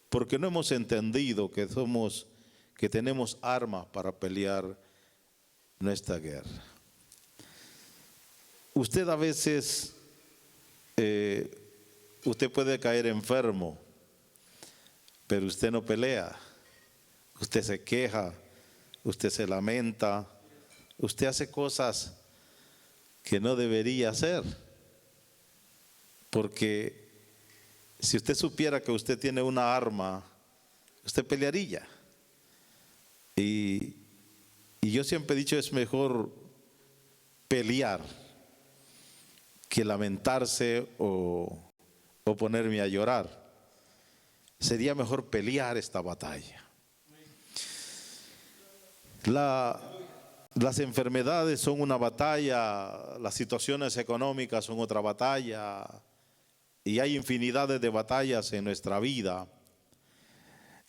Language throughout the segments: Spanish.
porque no hemos entendido que tenemos armas para pelear nuestra guerra. Usted a veces, usted puede caer enfermo, pero usted no pelea. Usted se queja, usted se lamenta, usted hace cosas que no debería hacer. Porque si usted supiera que usted tiene una arma, usted pelearía. Y yo siempre he dicho, es mejor pelear que lamentarse o ponerme a llorar. Sería mejor pelear esta batalla. Las enfermedades son una batalla, las situaciones económicas son otra batalla, y hay infinidades de batallas en nuestra vida,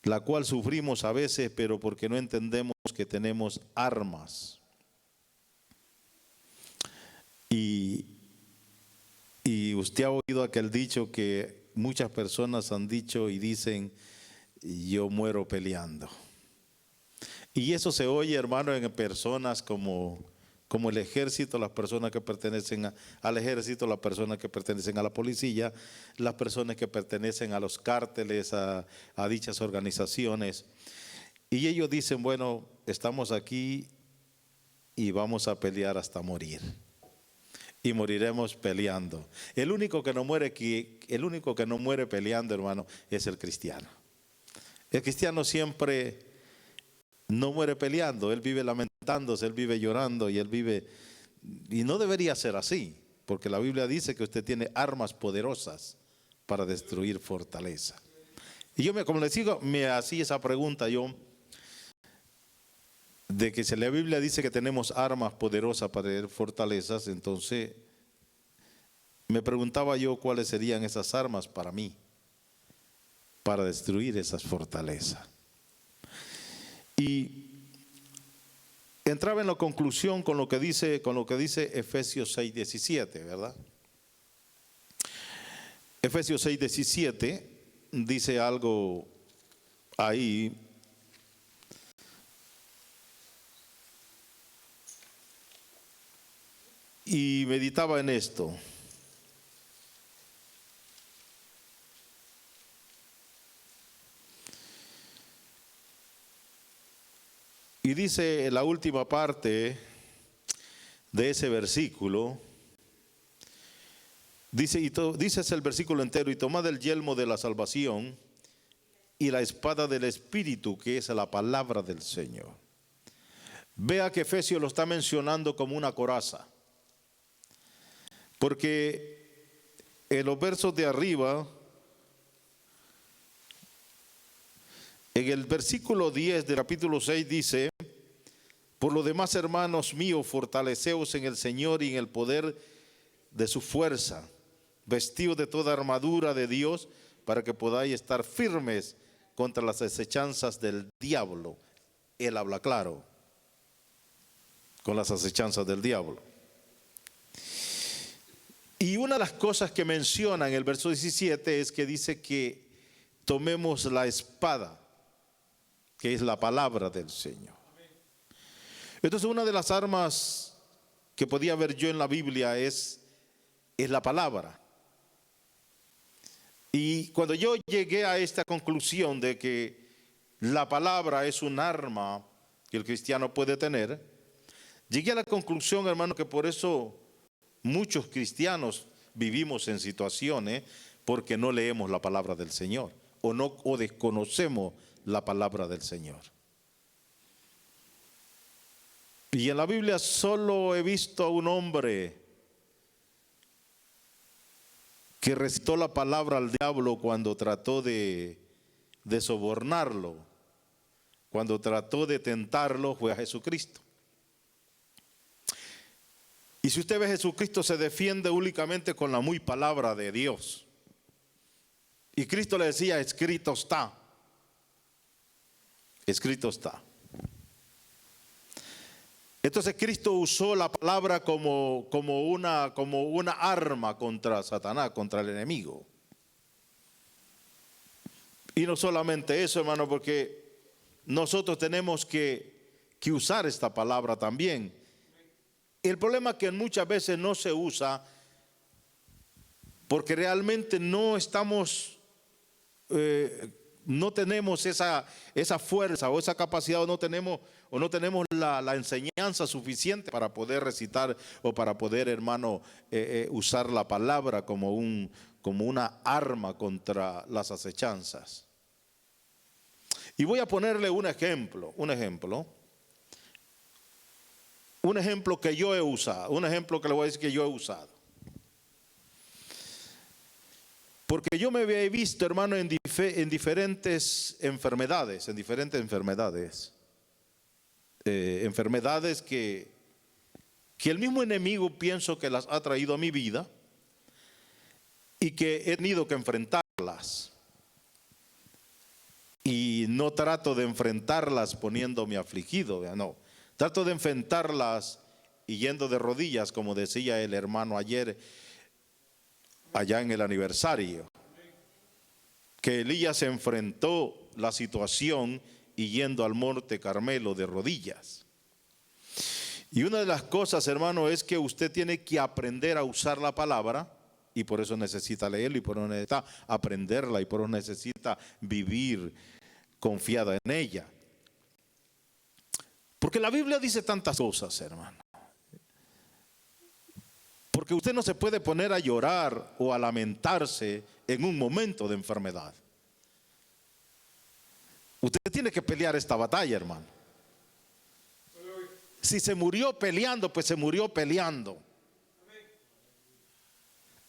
la cual sufrimos a veces, pero porque no entendemos que tenemos armas. Y usted ha oído aquel dicho que muchas personas han dicho y dicen, yo muero peleando. Y eso se oye, hermano, en personas como el ejército, las personas que pertenecen al ejército, las personas que pertenecen a la policía, las personas que pertenecen a los cárteles, a dichas organizaciones. Y ellos dicen, bueno, estamos aquí y vamos a pelear hasta morir. Y moriremos peleando. El único que no muere peleando, hermano, es el cristiano. El cristiano siempre no muere peleando, él vive lamentándose, él vive llorando y no debería ser así, porque la Biblia dice que usted tiene armas poderosas para destruir fortaleza. Y yo, como les digo, me hacía esa pregunta yo, de que si la Biblia dice que tenemos armas poderosas para destruir fortalezas, entonces me preguntaba yo cuáles serían esas armas para mí, para destruir esas fortalezas. Y entraba en la conclusión con lo que dice Efesios 6:17, ¿verdad? Efesios 6:17 dice algo ahí. Y meditaba en esto. Y dice la última parte de ese versículo, dice el versículo entero, y tomad el yelmo de la salvación y la espada del Espíritu, que es la palabra del Señor. Vea que Efesios lo está mencionando como una coraza, porque en los versos de arriba, en el versículo 10 del capítulo 6 dice, por lo demás, hermanos míos, fortaleceos en el Señor y en el poder de su fuerza, vestidos de toda armadura de Dios, para que podáis estar firmes contra las acechanzas del diablo. Él habla claro, con las acechanzas del diablo. Y una de las cosas que menciona en el verso 17 es que dice que tomemos la espada, que es la palabra del Señor. Entonces, una de las armas que podía ver yo en la Biblia es la palabra. Y cuando yo llegué a esta conclusión de que la palabra es un arma que el cristiano puede tener, llegué a la conclusión, hermano, que por eso muchos cristianos vivimos en situaciones porque no leemos la palabra del Señor o desconocemos la palabra del Señor. Y en la Biblia solo he visto a un hombre que recitó la palabra al diablo cuando trató de sobornarlo, cuando trató de tentarlo, fue a Jesucristo. Y si usted ve, Jesucristo se defiende únicamente con la muy palabra de Dios. Y Cristo le decía, escrito está. Escrito está. Entonces Cristo usó la palabra como una arma contra Satanás, contra el enemigo. Y no solamente eso, hermano, porque nosotros tenemos que usar esta palabra también. El problema es que muchas veces no se usa porque realmente no estamos, no tenemos esa fuerza o esa capacidad, o no tenemos la enseñanza suficiente para poder recitar o para poder, hermano, usar la palabra como una arma contra las acechanzas. Y voy a ponerle un ejemplo que yo he usado, un ejemplo que le voy a decir que yo he usado. Porque yo me había visto, hermano, en diferentes enfermedades, enfermedades que el mismo enemigo pienso que las ha traído a mi vida y que he tenido que enfrentarlas. Y no trato de enfrentarlas poniéndome afligido, no. Trato de enfrentarlas y yendo de rodillas, como decía el hermano ayer, allá en el aniversario, que Elías enfrentó la situación y yendo al monte Carmelo de rodillas. Y una de las cosas, hermano, es que usted tiene que aprender a usar la palabra, y por eso necesita leerla, y por eso necesita aprenderla, y por eso necesita vivir confiada en ella. Porque la Biblia dice tantas cosas, hermano. Porque usted no se puede poner a llorar o a lamentarse en un momento de enfermedad. Usted tiene que pelear esta batalla, hermano. Si se murió peleando, pues se murió peleando.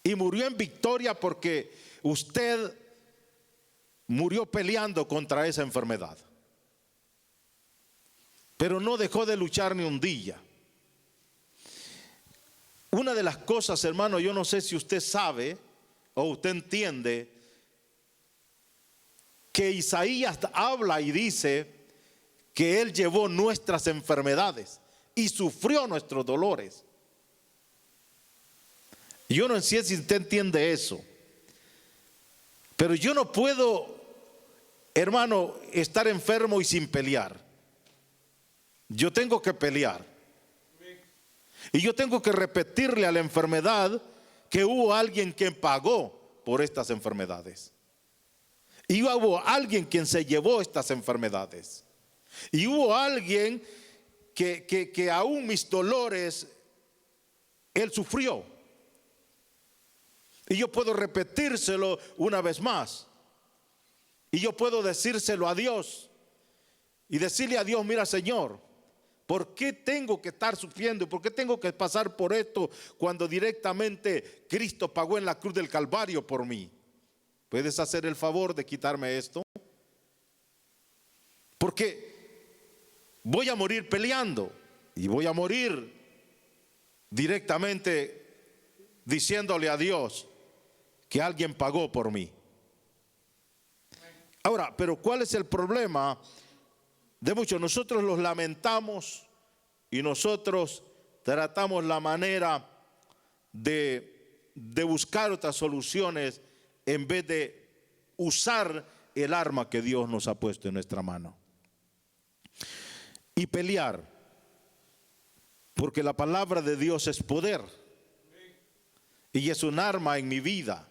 Y murió en victoria porque usted murió peleando contra esa enfermedad. Pero no dejó de luchar ni un día. Una de las cosas, hermano, yo no sé si usted sabe o usted entiende que Isaías habla y dice que Él llevó nuestras enfermedades y sufrió nuestros dolores. Yo no sé si usted entiende eso, pero yo no puedo, hermano, estar enfermo y sin pelear. Yo tengo que pelear. Y yo tengo que repetirle a la enfermedad que hubo alguien que pagó por estas enfermedades. Y hubo alguien quien se llevó estas enfermedades. Y hubo alguien que aún mis dolores, Él sufrió. Y yo puedo repetírselo una vez más. Y yo puedo decírselo a Dios. Y decirle a Dios, mira, Señor, ¿por qué tengo que estar sufriendo? ¿Por qué tengo que pasar por esto cuando directamente Cristo pagó en la cruz del Calvario por mí? ¿Puedes hacer el favor de quitarme esto? Porque voy a morir peleando y voy a morir directamente diciéndole a Dios que alguien pagó por mí. Ahora, pero ¿cuál es el problema de muchos? Nosotros los lamentamos y nosotros tratamos la manera de buscar otras soluciones en vez de usar el arma que Dios nos ha puesto en nuestra mano. Y pelear, porque la palabra de Dios es poder y es un arma en mi vida.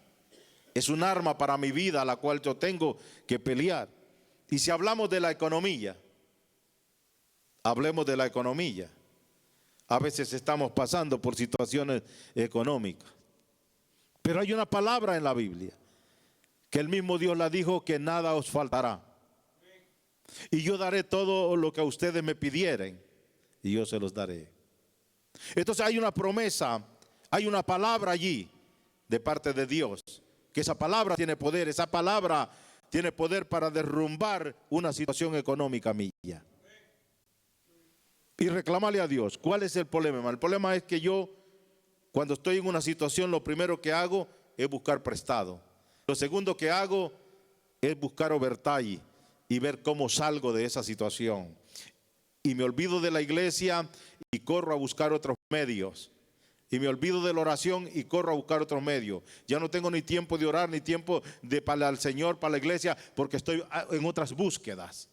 Es un arma para mi vida a la cual yo tengo que pelear. Y si hablamos de la economía, hablemos de la economía. A veces estamos pasando por situaciones económicas. Pero hay una palabra en la Biblia, que el mismo Dios la dijo, que nada os faltará. Y yo daré todo lo que a ustedes me pidieren, y yo se los daré. Entonces hay una promesa, hay una palabra allí de parte de Dios, que esa palabra tiene poder, esa palabra tiene poder para derrumbar una situación económica mía. Y reclamarle a Dios. ¿Cuál es el problema? El problema es que yo, cuando estoy en una situación, lo primero que hago es buscar prestado. Lo segundo que hago es buscar overtime y ver cómo salgo de esa situación. Y me olvido de la iglesia y corro a buscar otros medios. y me olvido de la oración y corro a buscar otro medio. Ya no tengo ni tiempo de orar, ni tiempo para el Señor, para la iglesia, porque estoy en otras búsquedas,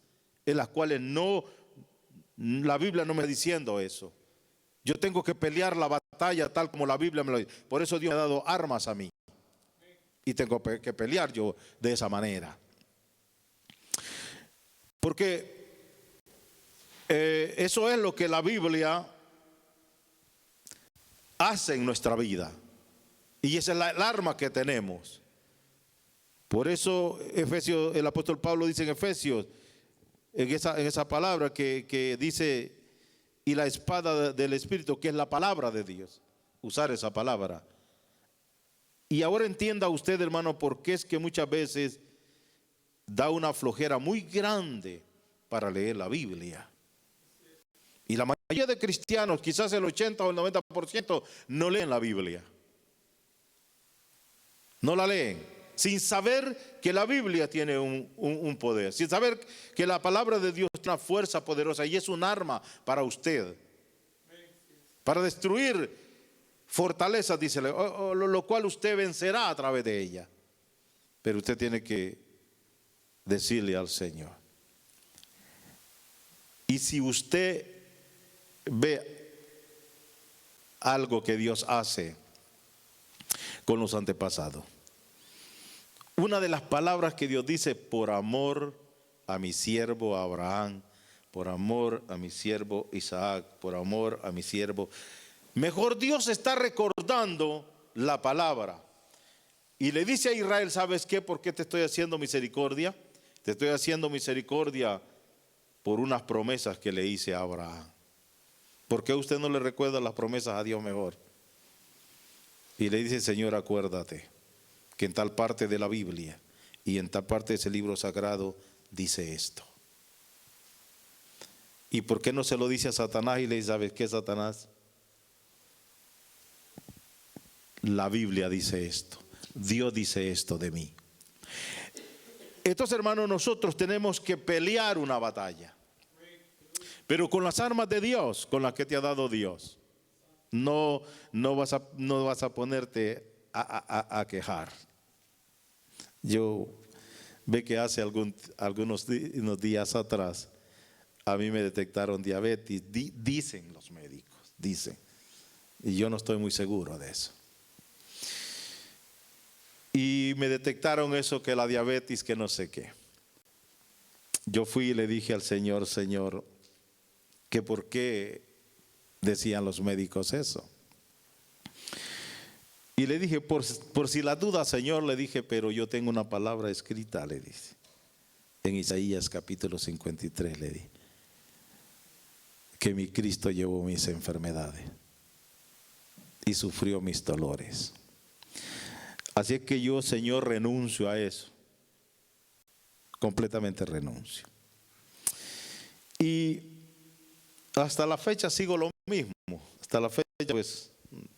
en las cuales no, la Biblia no me está diciendo eso. Yo tengo que pelear la batalla tal como la Biblia me lo dice. Por eso Dios me ha dado armas a mí. Y tengo que pelear yo de esa manera. Porque eso es lo que la Biblia hace en nuestra vida. Y esa es el arma que tenemos. Por eso Efesios, el apóstol Pablo dice en Efesios, en esa palabra que dice, y la espada del Espíritu, que es la palabra de Dios. Usar esa palabra. Y ahora entienda usted, hermano, por qué es que muchas veces da una flojera muy grande para leer la Biblia. Y la mayoría de cristianos, quizás el 80 o el 90%, no leen la Biblia. No la leen, sin saber que la Biblia tiene un poder, sin saber que la palabra de Dios tiene una fuerza poderosa y es un arma para usted, para destruir fortalezas, dice, lo cual usted vencerá a través de ella. Pero usted tiene que decirle al Señor. Y si usted ve algo que Dios hace con los antepasados, una de las palabras que Dios dice: por amor a mi siervo Abraham, por amor a mi siervo Isaac, por amor a mi siervo. Mejor Dios está recordando la palabra y le dice a Israel: ¿sabes qué? ¿Por qué te estoy haciendo misericordia? Te estoy haciendo misericordia por unas promesas que le hice a Abraham. ¿Por qué usted no le recuerda las promesas a Dios mejor? Y le dice: Señor, acuérdate que en tal parte de la Biblia y en tal parte de ese libro sagrado dice esto. ¿Y por qué no se lo dice a Satanás y le dice: ¿sabes qué, Satanás? La Biblia dice esto, Dios dice esto de mí. Entonces, hermanos, nosotros tenemos que pelear una batalla, pero con las armas de Dios, con las que te ha dado Dios. No vas a ponerte a quejar. Yo ve que hace unos días atrás a mí me detectaron diabetes, dicen los médicos, dicen, y yo no estoy muy seguro de eso. Y me detectaron eso, que la diabetes, que no sé qué. Yo fui y le dije al Señor: Señor, que por qué decían los médicos eso. Y le dije: por si la duda, Señor, le dije, pero yo tengo una palabra escrita, le dije, en Isaías capítulo 53, le dije, que mi Cristo llevó mis enfermedades y sufrió mis dolores. Así es que yo, Señor, renuncio a eso. Completamente renuncio. Y hasta la fecha sigo lo mismo. Hasta la fecha pues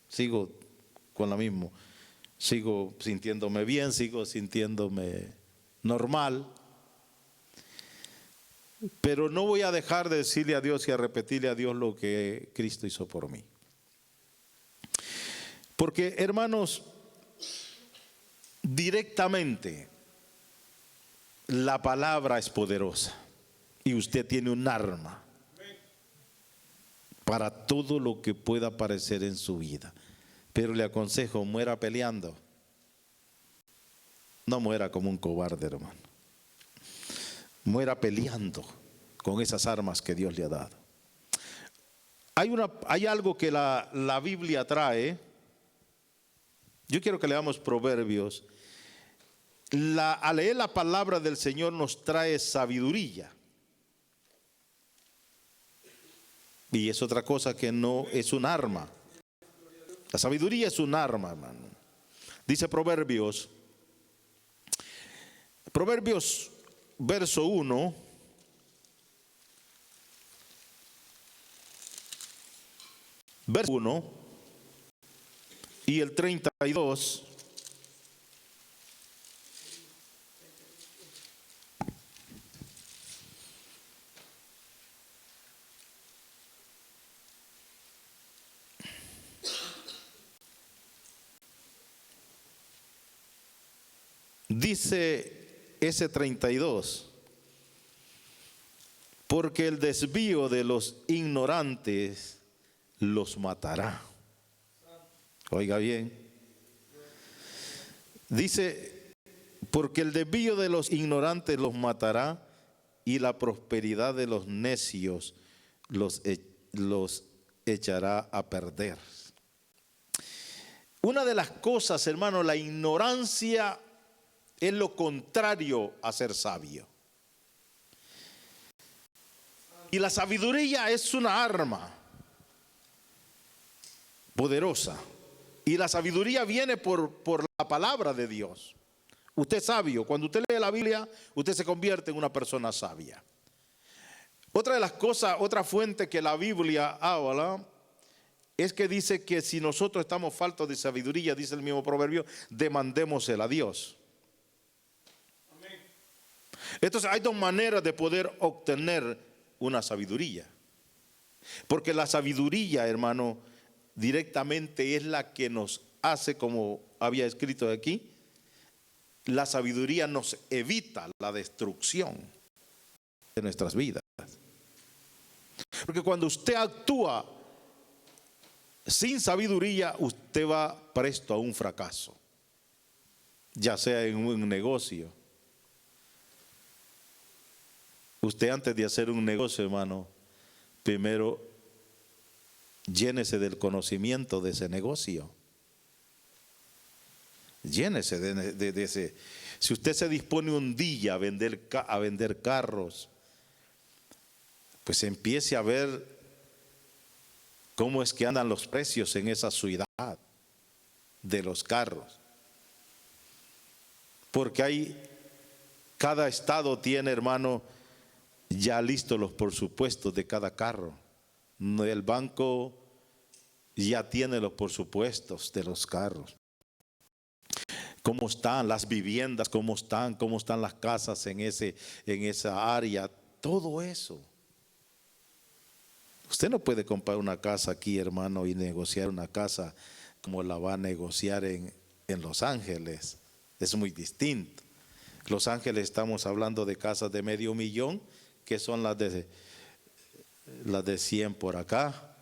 sigo con lo mismo. Sigo sintiéndome bien, sigo sintiéndome normal. Pero no voy a dejar de decirle a Dios y a repetirle a Dios lo que Cristo hizo por mí. Porque, hermanos, directamente la palabra es poderosa y usted tiene un arma para todo lo que pueda aparecer en su vida. Pero le aconsejo: muera peleando, no muera como un cobarde, hermano. Muera peleando con esas armas que Dios le ha dado. Hay algo que la Biblia trae. Yo quiero que leamos Proverbios. Al leer la palabra del Señor nos trae sabiduría. Y es otra cosa que no es un arma. La sabiduría es un arma, hermano. Dice Proverbios verso 1. Verso 1 y el 32. Dice ese 32, porque el desvío de los ignorantes los matará. Oiga bien. Dice, porque el desvío de los ignorantes los matará y la prosperidad de los necios los echará a perder. Una de las cosas, hermano, la ignorancia es lo contrario a ser sabio. Y la sabiduría es una arma poderosa. Y la sabiduría viene por la palabra de Dios. Usted es sabio. Cuando usted lee la Biblia, usted se convierte en una persona sabia. Otra de las cosas, otra fuente que la Biblia habla, es que dice que si nosotros estamos faltos de sabiduría, dice el mismo proverbio, demandémosela a Dios. Entonces hay dos maneras de poder obtener una sabiduría. Porque la sabiduría, hermano, directamente es la que nos hace, como había escrito aquí, la sabiduría nos evita la destrucción de nuestras vidas. Porque cuando usted actúa sin sabiduría, usted va presto a un fracaso, ya sea en un negocio. Usted antes de hacer un negocio, hermano, primero llénese del conocimiento de ese negocio. Llénese de ese. Si usted se dispone un día a vender carros, pues empiece a ver cómo es que andan los precios en esa ciudad de los carros. Porque cada estado tiene, hermano, ya listos los presupuestos de cada carro. El banco ya tiene los presupuestos de los carros. ¿Cómo están las viviendas? ¿Cómo están las casas en esa área? Todo eso. Usted no puede comprar una casa aquí, hermano, y negociar una casa como la va a negociar en Los Ángeles. Es muy distinto. Los Ángeles estamos hablando de casas de $500,000, que son las de 100 por acá.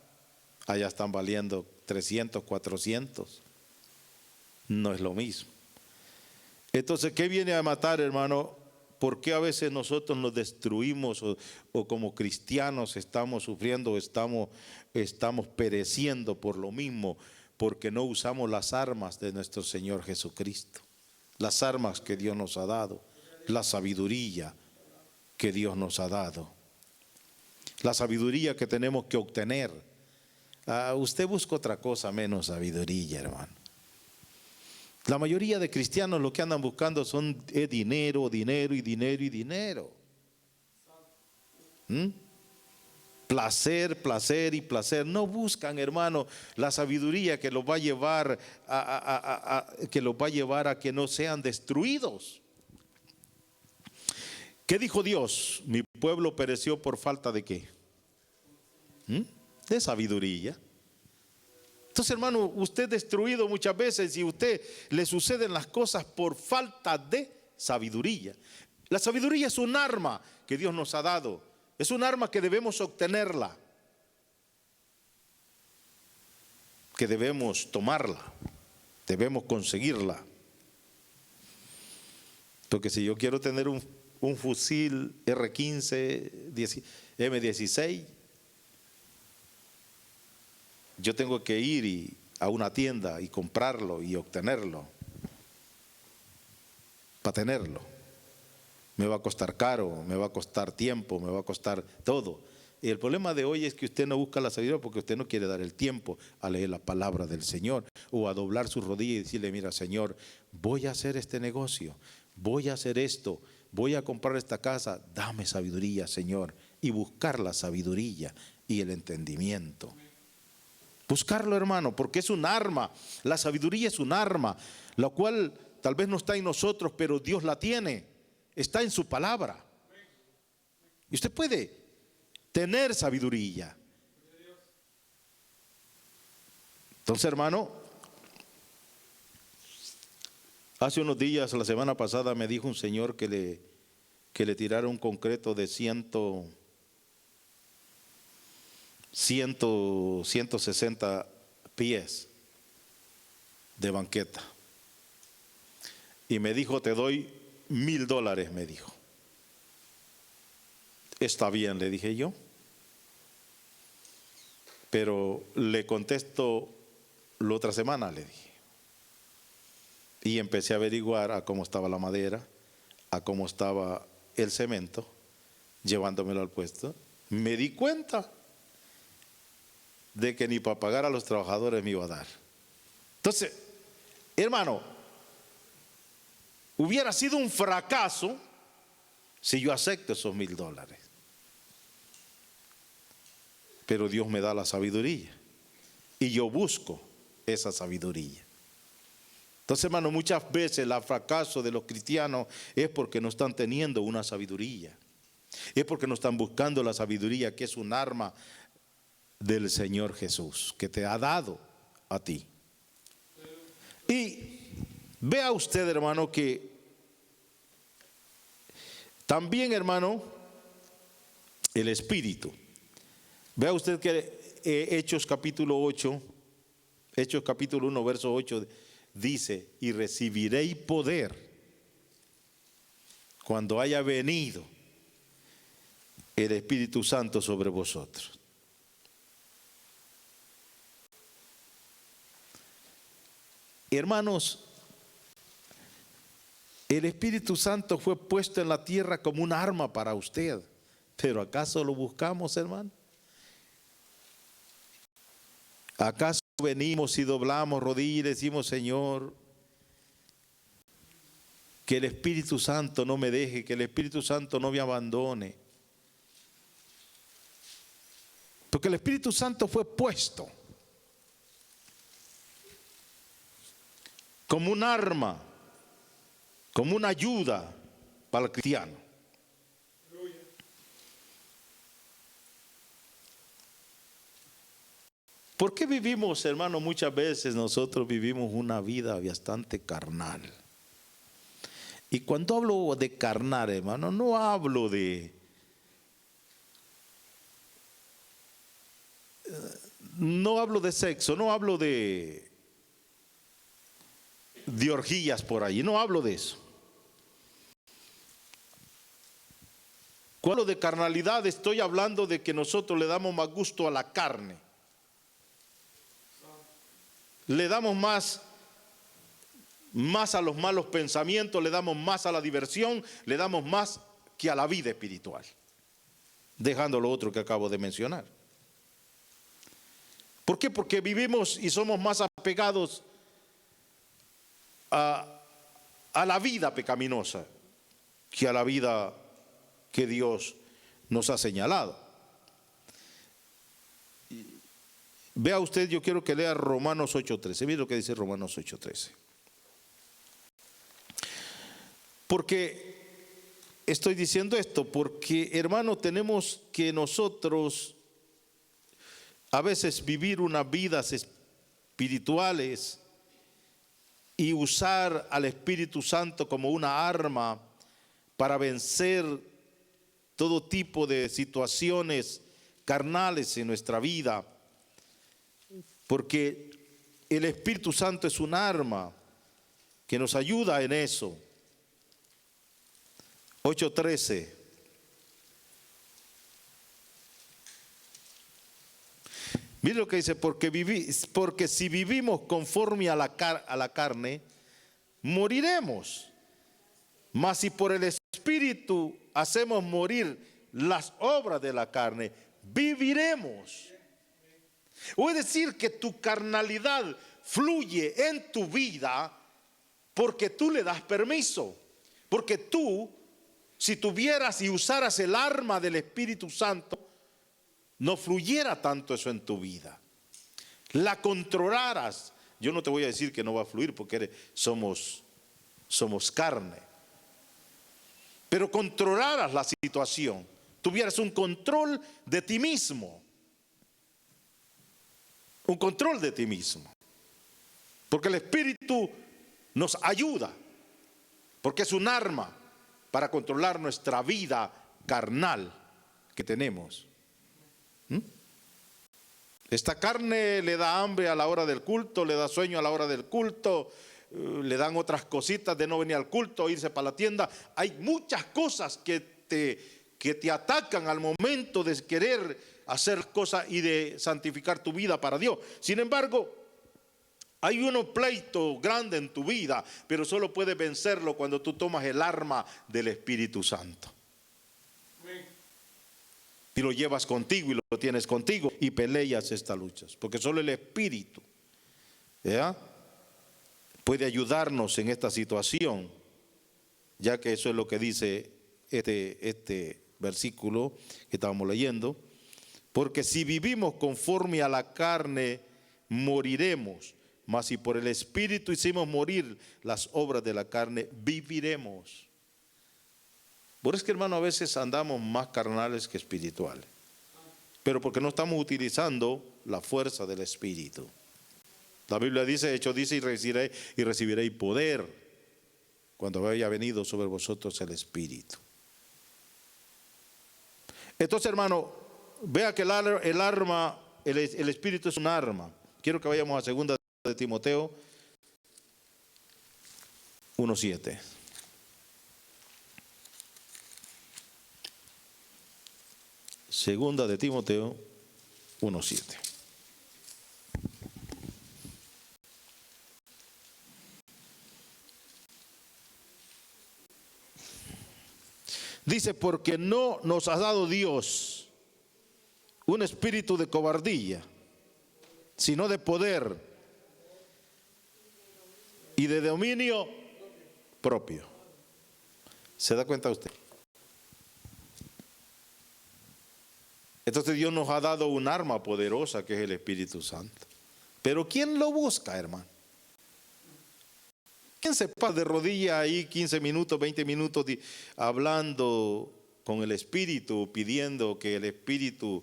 Allá están valiendo 300, 400. No es lo mismo. Entonces, ¿qué viene a matar, hermano? ¿Por qué a veces nosotros nos destruimos o como cristianos estamos sufriendo, estamos pereciendo por lo mismo? Porque no usamos las armas de nuestro Señor Jesucristo. Las armas que Dios nos ha dado. La sabiduría que Dios nos ha dado. La sabiduría que tenemos que obtener. Usted busca otra cosa menos sabiduría, hermano. La mayoría de cristianos lo que andan buscando es dinero, dinero y dinero y dinero. Placer, placer y placer. No buscan, hermano, la sabiduría que los va a llevar a que no sean destruidos. ¿Qué dijo Dios? Mi pueblo pereció por falta de ¿qué? De sabiduría. Entonces, hermano, usted es destruido muchas veces y a usted le suceden las cosas por falta de sabiduría. La sabiduría es un arma que Dios nos ha dado. Es un arma que debemos obtenerla, que debemos tomarla, debemos conseguirla. Porque si yo quiero tener un fusil R-15, M16, yo tengo que ir a una tienda y comprarlo y obtenerlo. Para tenerlo. Me va a costar caro, me va a costar tiempo, me va a costar todo. Y el problema de hoy es que usted no busca la sabiduría porque usted no quiere dar el tiempo a leer la palabra del Señor o a doblar su rodilla y decirle, mira, Señor, voy a hacer este negocio, voy a hacer esto, voy a comprar esta casa, dame sabiduría, Señor. Y buscar la sabiduría y el entendimiento. Buscarlo, hermano, porque es un arma. La sabiduría es un arma, la cual tal vez no está en nosotros, pero Dios la tiene. Está en su palabra. Y usted puede tener sabiduría. Entonces, hermano, Hace unos días, la semana pasada, me dijo un señor que le tiraron un concreto de 160 pies de banqueta. Y me dijo, te doy $1,000, me dijo. Está bien, le dije yo. Pero le contesto la otra semana, le dije. Y empecé a averiguar a cómo estaba la madera, a cómo estaba el cemento, llevándomelo al puesto. Me di cuenta de que ni para pagar a los trabajadores me iba a dar. Entonces, hermano, hubiera sido un fracaso si yo acepto esos $1,000. Pero Dios me da la sabiduría y yo busco esa sabiduría. Entonces, hermano, muchas veces el fracaso de los cristianos es porque no están teniendo una sabiduría. Es porque no están buscando la sabiduría, que es un arma del Señor Jesús, que te ha dado a ti. Y vea usted, hermano, que también, hermano, el Espíritu. Vea usted que Hechos capítulo 8, Hechos capítulo 1, verso 8, dice, y recibiréis poder cuando haya venido el Espíritu Santo sobre vosotros. Hermanos, el Espíritu Santo fue puesto en la tierra como un arma para usted, pero ¿acaso lo buscamos, hermano? ¿Acaso venimos y doblamos rodillas y decimos, Señor, que el Espíritu Santo no me deje, que el Espíritu Santo no me abandone? Porque el Espíritu Santo fue puesto como un arma, como una ayuda para el cristiano. ¿Por qué vivimos, hermano? Muchas veces nosotros vivimos una vida bastante carnal. Y cuando hablo de carnal, hermano, no hablo de sexo, no hablo de orgías por ahí, no hablo de eso. Cuando hablo de carnalidad, estoy hablando de que nosotros le damos más gusto a la carne. Le damos más a los malos pensamientos, le damos más a la diversión, le damos más que a la vida espiritual, dejando lo otro que acabo de mencionar. ¿Por qué? Porque vivimos y somos más apegados a la vida pecaminosa que a la vida que Dios nos ha señalado. Vea usted, yo quiero que lea Romanos 8:13. Mire lo que dice Romanos 8:13. Porque estoy diciendo esto, porque, hermano, tenemos que nosotros a veces vivir unas vidas espirituales y usar al Espíritu Santo como una arma para vencer todo tipo de situaciones carnales en nuestra vida. Porque el Espíritu Santo es un arma que nos ayuda en eso. 8:13. Mire lo que dice, porque si vivimos conforme a la carne, moriremos. Mas si por el Espíritu hacemos morir las obras de la carne, viviremos. O es decir, que tu carnalidad fluye en tu vida porque tú le das permiso. Porque tú, si tuvieras y usaras el arma del Espíritu Santo, no fluyera tanto eso en tu vida. La controlaras. Yo no te voy a decir que no va a fluir porque somos carne. Pero controlaras la situación. Tuvieras un control de ti mismo. Un control de ti mismo. Porque el Espíritu nos ayuda porque es un arma para controlar nuestra vida carnal que tenemos. Esta carne le da hambre a la hora del culto, le da sueño a la hora del culto, le dan otras cositas de no venir al culto, irse para la tienda. Hay muchas cosas que te atacan al momento de querer hacer cosas y de santificar tu vida para Dios. Sin embargo, hay un pleito grande en tu vida, pero solo puedes vencerlo cuando tú tomas el arma del Espíritu Santo. Y lo llevas contigo y lo tienes contigo y peleas estas luchas, porque solo el Espíritu, ¿ya?, puede ayudarnos en esta situación, ya que eso es lo que dice este versículo que estábamos leyendo. Porque si vivimos conforme a la carne, moriremos, mas si por el Espíritu hicimos morir las obras de la carne, viviremos. Por eso es que, hermano, a veces andamos más carnales que espirituales, pero porque no estamos utilizando la fuerza del Espíritu. La Biblia dice, de hecho dice, y recibiréis poder cuando haya venido sobre vosotros el Espíritu. Entonces, hermano, vea que el Espíritu es un arma. Quiero que vayamos a 2 de Timoteo 1:7. Segunda de Timoteo 1:7. Dice, porque no nos ha dado Dios un espíritu de cobardía, sino de poder y de dominio propio. ¿Se da cuenta usted? Entonces Dios nos ha dado un arma poderosa que es el Espíritu Santo. Pero ¿quién lo busca, hermano? ¿Quién se pasa de rodillas ahí 15 minutos, 20 minutos hablando con el Espíritu, pidiendo que el Espíritu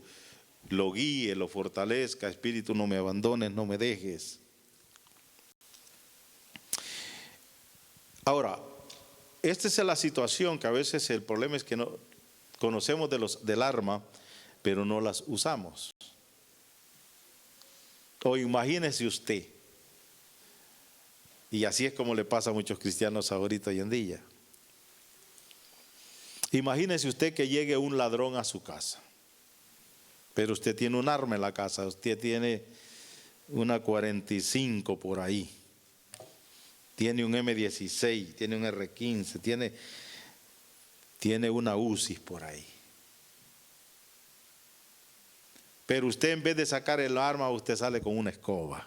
lo guíe, lo fortalezca? Espíritu, no me abandones, no me dejes. Ahora, esta es la situación que a veces el problema es que no conocemos del arma, pero no las usamos. O imagínese usted, y así es como le pasa a muchos cristianos ahorita hoy en día. Imagínese usted que llegue un ladrón a su casa, pero usted tiene un arma en la casa, usted tiene una 45 por ahí, tiene un M16, tiene un R15, tiene una UCI por ahí. Pero usted, en vez de sacar el arma, usted sale con una escoba.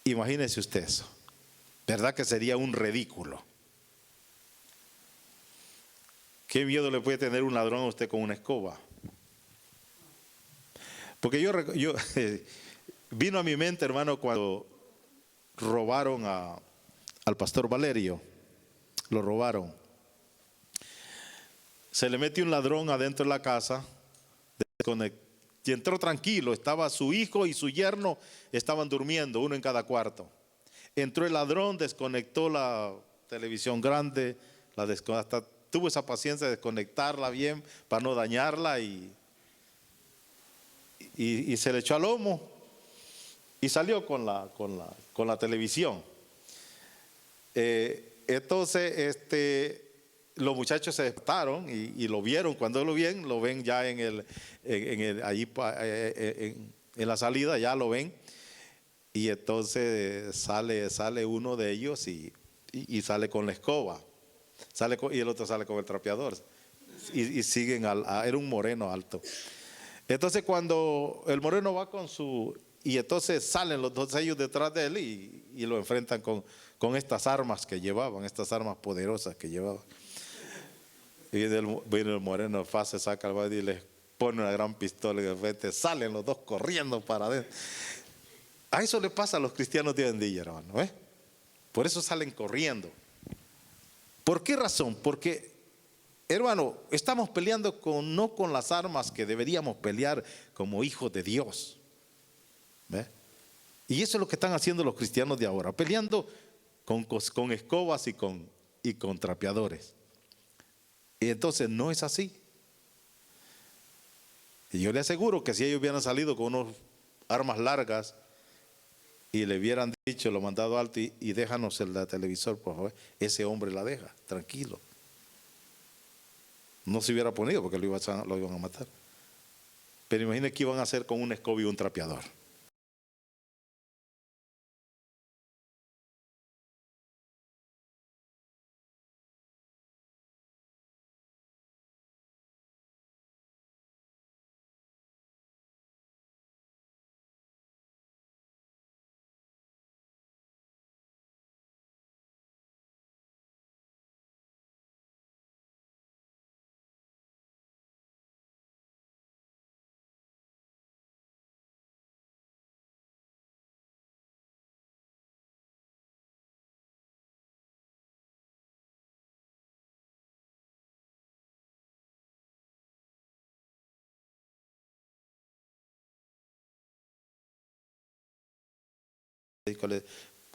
Imagínese usted eso. ¿Verdad que sería un ridículo? ¿Qué miedo le puede tener un ladrón a usted con una escoba? Porque yo vino a mi mente, hermano, cuando robaron al pastor Valerio. Lo robaron. Se le metió un ladrón adentro de la casa y entró tranquilo. Estaba su hijo y su yerno, estaban durmiendo, uno en cada cuarto. Entró el ladrón, desconectó la televisión grande, hasta tuvo esa paciencia de desconectarla bien para no dañarla y se le echó al lomo y salió con la televisión. Entonces, los muchachos se despertaron y lo vieron. Cuando lo ven ya en la salida, ya lo ven. Y entonces sale uno de ellos y sale con la escoba. Y el otro sale con el trapeador. Y siguen era un moreno alto. Entonces cuando el moreno va y entonces salen los dos ellos detrás de él y lo enfrentan con estas armas que llevaban, estas armas poderosas que llevaban. Y viene el moreno, se saca el bate y les pone una gran pistola y de repente salen los dos corriendo para adentro. A eso le pasa a los cristianos de hoy en día, hermano, ¿eh? Por eso salen corriendo. ¿Por qué razón? Porque, hermano, estamos peleando no con las armas que deberíamos pelear como hijos de Dios. ¿Ve? Y eso es lo que están haciendo los cristianos de ahora, peleando con escobas y con trapeadores. Y entonces no es así. Y yo le aseguro que si ellos hubieran salido con unas armas largas y le hubieran dicho, lo mandado alto y déjanos el televisor, por favor, ese hombre la deja, tranquilo. No se hubiera ponido porque lo iban a matar. Pero imaginen qué iban a hacer con un escoba y un trapeador.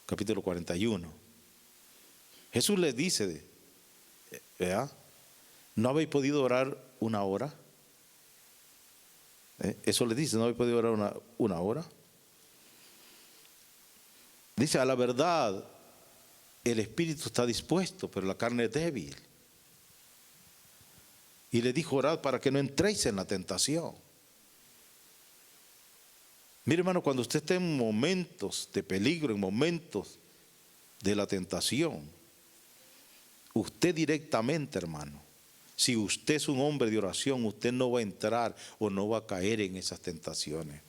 Capítulo 41. Jesús les dice, ¿verdad? ¿No habéis podido orar una hora? Eso les dice, ¿no habéis podido orar una hora? Dice, a la verdad, el espíritu está dispuesto, pero la carne es débil. Y le dijo, orad para que no entréis en la tentación. Mire, hermano, cuando usted esté en momentos de peligro, en momentos de la tentación, usted directamente, hermano, si usted es un hombre de oración, usted no va a entrar o no va a caer en esas tentaciones.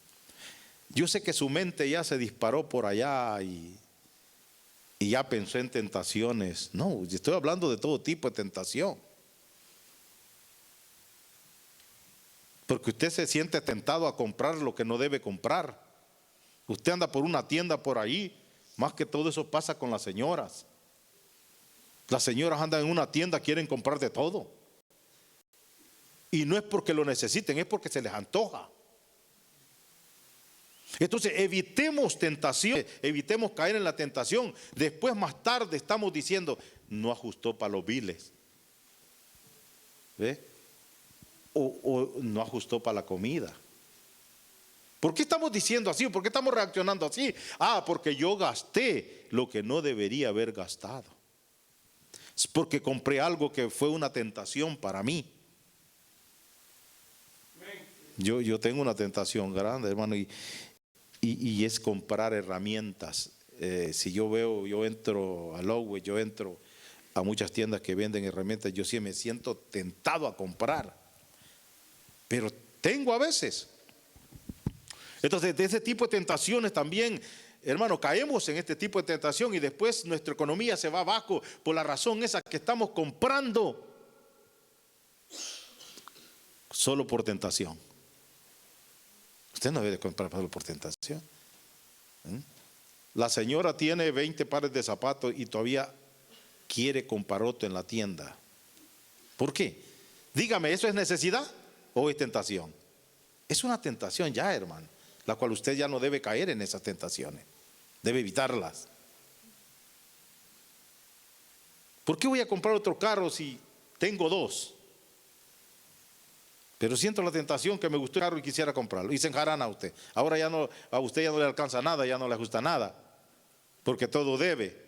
Yo sé que su mente ya se disparó por allá y ya pensó en tentaciones. No, yo estoy hablando de todo tipo de tentación. Porque usted se siente tentado a comprar lo que no debe comprar. Usted anda por una tienda por ahí. Más que todo eso pasa con las señoras. Las señoras andan en una tienda, quieren comprar de todo. Y no es porque lo necesiten, es porque se les antoja. Entonces evitemos tentación, evitemos caer en la tentación. Después más tarde estamos diciendo, no ajustó para los biles. ¿Ve? O no ajustó para la comida. ¿Por qué estamos diciendo así? ¿Por qué estamos reaccionando así? Porque yo gasté lo que no debería haber gastado. Es porque compré algo que fue una tentación para mí. Yo tengo una tentación grande, hermano, y es comprar herramientas. Si yo entro a Lowell, yo entro a muchas tiendas que venden herramientas, yo sí me siento tentado a comprar. Pero tengo a veces. Entonces, de ese tipo de tentaciones también, hermano, caemos en este tipo de tentación y después nuestra economía se va abajo por la razón esa que estamos comprando solo por tentación. Usted no debe comprar solo por tentación. La señora tiene 20 pares de zapatos y todavía quiere comprar otro en la tienda. ¿Por qué? Dígame, ¿eso es necesidad o es tentación? Es una tentación ya, hermano, la cual usted ya no debe caer en esas tentaciones. Debe evitarlas. ¿Por qué voy a comprar otro carro si tengo dos? Pero siento la tentación que me gustó el carro y quisiera comprarlo. Y se enjarana a usted. Ahora ya no, a usted ya no le alcanza nada, ya no le ajusta nada. Porque todo debe.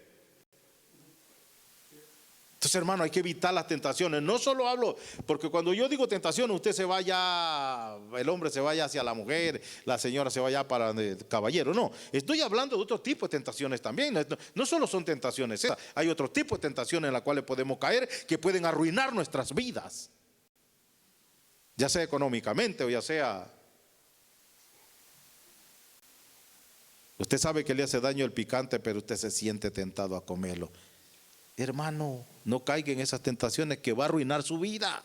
Entonces, hermano, hay que evitar las tentaciones. No solo hablo, porque cuando yo digo tentación, usted se vaya, el hombre se vaya hacia la mujer, la señora se vaya para el caballero. No, estoy hablando de otro tipo de tentaciones también. No solo son tentaciones, hay otro tipo de tentaciones en las cuales podemos caer que pueden arruinar nuestras vidas. Ya sea económicamente o ya sea... Usted sabe que le hace daño el picante, pero usted se siente tentado a comerlo. Hermano, no caiga en esas tentaciones que va a arruinar su vida.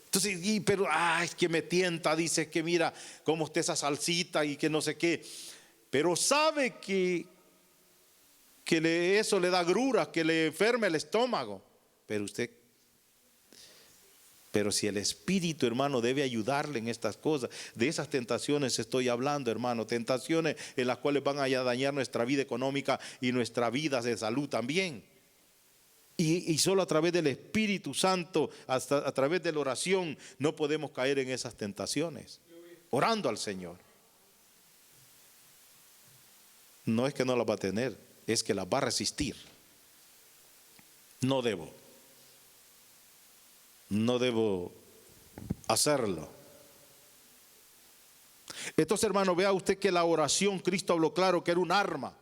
Entonces, pero es que me tienta, dice que mira cómo está esa salsita y que no sé qué. Pero sabe que eso le da agruras, que le enferma el estómago. Pero usted Pero si el Espíritu, hermano, debe ayudarle en estas cosas, de esas tentaciones estoy hablando, hermano, tentaciones en las cuales van a dañar nuestra vida económica y nuestra vida de salud también. Y solo a través del Espíritu Santo, hasta a través de la oración, no podemos caer en esas tentaciones. Orando al Señor. No es que no las va a tener, es que las va a resistir. No debo hacerlo. Entonces, hermano, vea usted que la oración, Cristo habló claro que era un arma.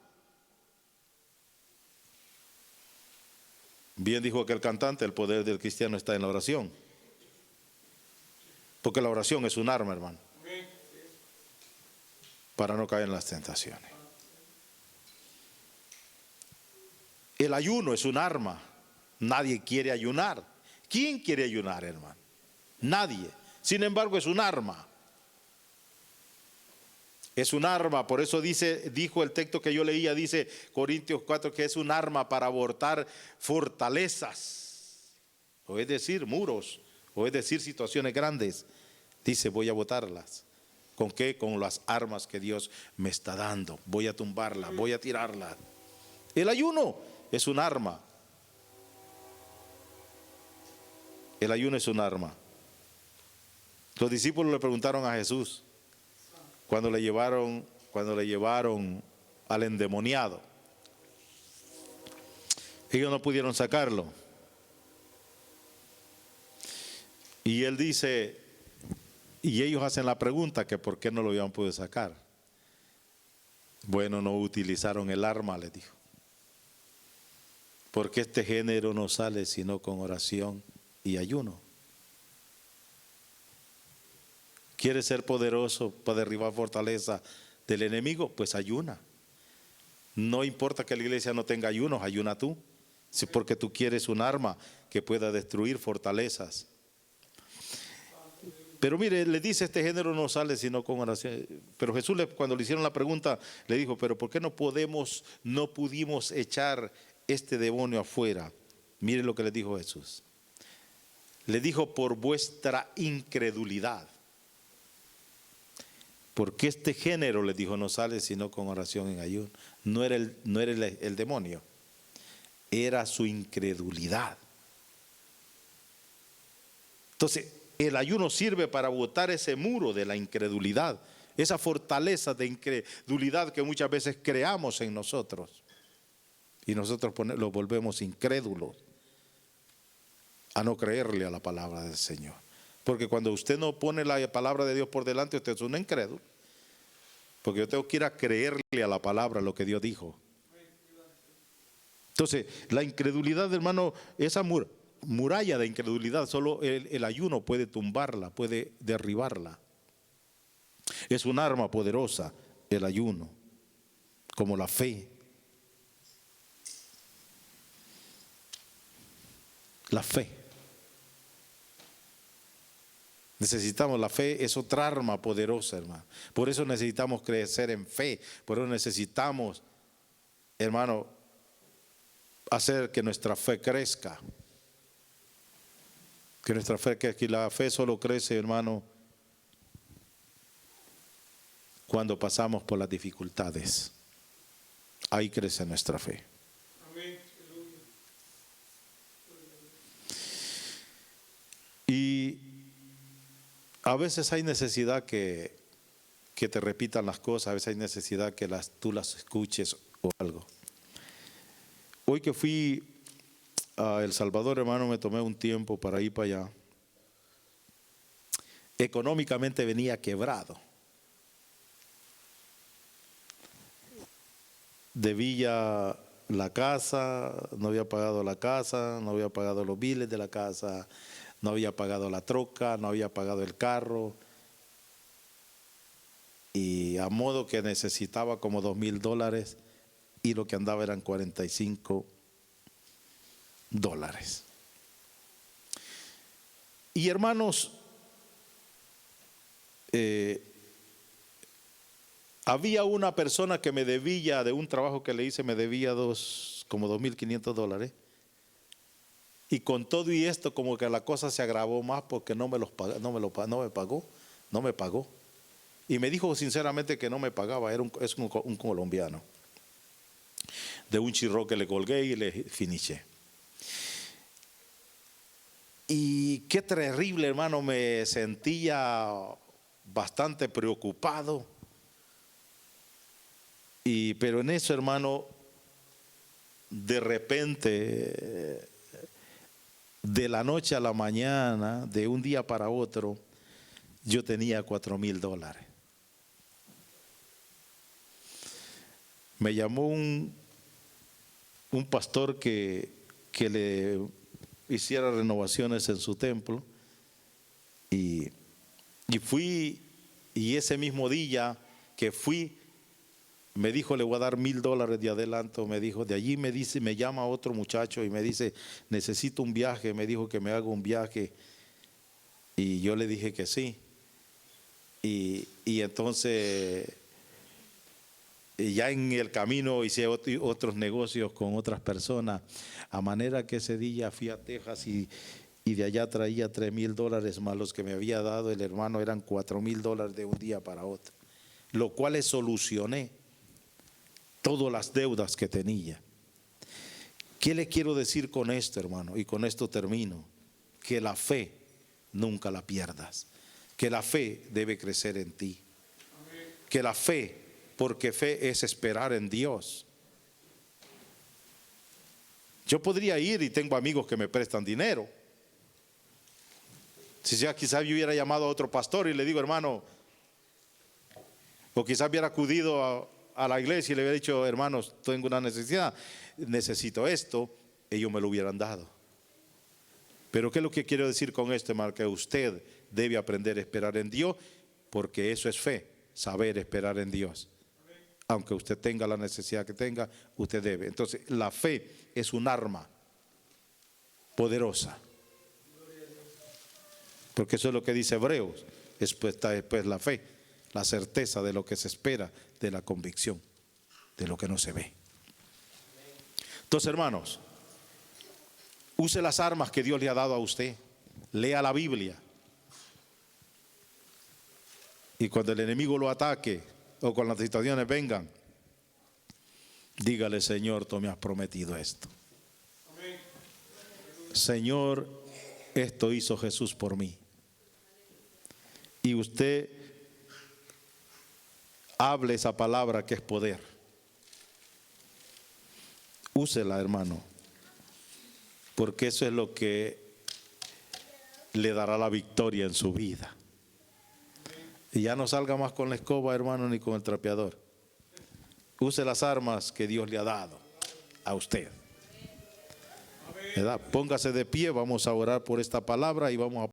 Bien dijo aquel cantante, el poder del cristiano está en la oración. Porque la oración es un arma, hermano, para no caer en las tentaciones. El ayuno es un arma. Nadie quiere ayunar. ¿Quién quiere ayunar, hermano? Nadie. Sin embargo, es un arma. Es un arma, por eso dijo el texto que yo leía, dice Corintios 4, que es un arma para abortar fortalezas, o es decir, muros, o es decir, situaciones grandes. Dice, voy a botarlas. ¿Con qué? Con las armas que Dios me está dando. Voy a tumbarlas, voy a tirarlas. El ayuno es un arma. El ayuno es un arma. Los discípulos le preguntaron a Jesús cuando le llevaron al endemoniado. Ellos no pudieron sacarlo. Y él dice, y ellos hacen la pregunta que por qué no lo habían podido sacar. Bueno, no utilizaron el arma, les dijo. Porque este género no sale sino con oración y ayuno. ¿Quieres ser poderoso para derribar fortaleza del enemigo? Pues ayuna. No importa que la iglesia no tenga ayunos, ayuna tú. Si porque tú quieres un arma que pueda destruir fortalezas. Pero mire, le dice, este género no sale sino con oración. Pero Jesús, cuando le hicieron la pregunta, le dijo, pero ¿por qué no pudimos echar este demonio afuera? Mire lo que le dijo Jesús. Le dijo, por vuestra incredulidad. Porque este género, le dijo, no sale sino con oración en ayuno. No era el demonio, era su incredulidad. Entonces, el ayuno sirve para botar ese muro de la incredulidad, esa fortaleza de incredulidad que muchas veces creamos en nosotros. Y nosotros lo volvemos incrédulos a no creerle a la palabra del Señor. Porque cuando usted no pone la palabra de Dios por delante, usted es un incrédulo. Porque yo tengo que ir a creerle a la palabra lo que Dios dijo. Entonces, la incredulidad, hermano, esa muralla de incredulidad, solo el ayuno puede tumbarla, puede derribarla. Es un arma poderosa el ayuno, como la fe. La fe. Necesitamos la fe, es otra arma poderosa, hermano. Por eso necesitamos crecer en fe. Por eso necesitamos, hermano, hacer que nuestra fe crezca. Que nuestra fe crezca. Y la fe solo crece, hermano, cuando pasamos por las dificultades. Ahí crece nuestra fe. Y a veces hay necesidad que te repitan las cosas, a veces hay necesidad que tú las escuches o algo. Hoy que fui a El Salvador, hermano, me tomé un tiempo para ir para allá. Económicamente venía quebrado. Debía la casa, no había pagado la casa, no había pagado los biles de la casa, no había pagado la troca, no había pagado el carro. Y a modo que necesitaba como $2,000 y lo que andaba eran $45. Y hermanos, había una persona que me debía de un trabajo que le hice, me debía como $2,500. Y con todo y esto como que la cosa se agravó más porque no me pagó. Y me dijo sinceramente que no me pagaba, es un colombiano. De un chirro que le colgué y le finiché. Y qué terrible, hermano, me sentía bastante preocupado. Pero en eso, hermano, de repente, de la noche a la mañana, de un día para otro, yo tenía $4,000. Me llamó un pastor que le hiciera renovaciones en su templo y fui, y ese mismo día que fui, me dijo, le voy a dar $1,000 de adelanto. Me dijo, de allí me llama otro muchacho y me dice, necesito un viaje. Me dijo que me haga un viaje. Y yo le dije que sí. Y entonces, ya en el camino hice otros negocios con otras personas. A manera que ese día fui a Texas y de allá traía $3,000 más los que me había dado el hermano. Eran $4,000 de un día para otro. Lo cual le solucioné todas las deudas que tenía. ¿Qué le quiero decir con esto, hermano? Y con esto termino. Que la fe nunca la pierdas. Que la fe debe crecer en ti. Que la fe, porque fe es esperar en Dios. Yo podría ir y tengo amigos que me prestan dinero. Si ya quizás yo hubiera llamado a otro pastor y le digo, hermano, o quizás hubiera acudido a la iglesia y le hubiera dicho, hermanos, tengo una necesidad, necesito esto, ellos me lo hubieran dado. Pero ¿qué es lo que quiero decir con esto, hermano? Que usted debe aprender a esperar en Dios, porque eso es fe, saber esperar en Dios. Aunque usted tenga la necesidad que tenga, usted debe. Entonces, la fe es un arma poderosa. Porque eso es lo que dice Hebreos. Está después la fe, la certeza de lo que se espera, de la convicción de lo que no se ve. Entonces, hermanos, use las armas que Dios le ha dado a usted. Lea la Biblia. Y cuando el enemigo lo ataque o cuando las situaciones vengan, dígale, Señor, tú me has prometido esto. Señor, esto hizo Jesús por mí. Y usted hable esa palabra que es poder. Úsela, hermano, porque eso es lo que le dará la victoria en su vida. Y ya no salga más con la escoba, hermano, ni con el trapeador. Use las armas que Dios le ha dado a usted. ¿Verdad? Póngase de pie, vamos a orar por esta palabra y vamos a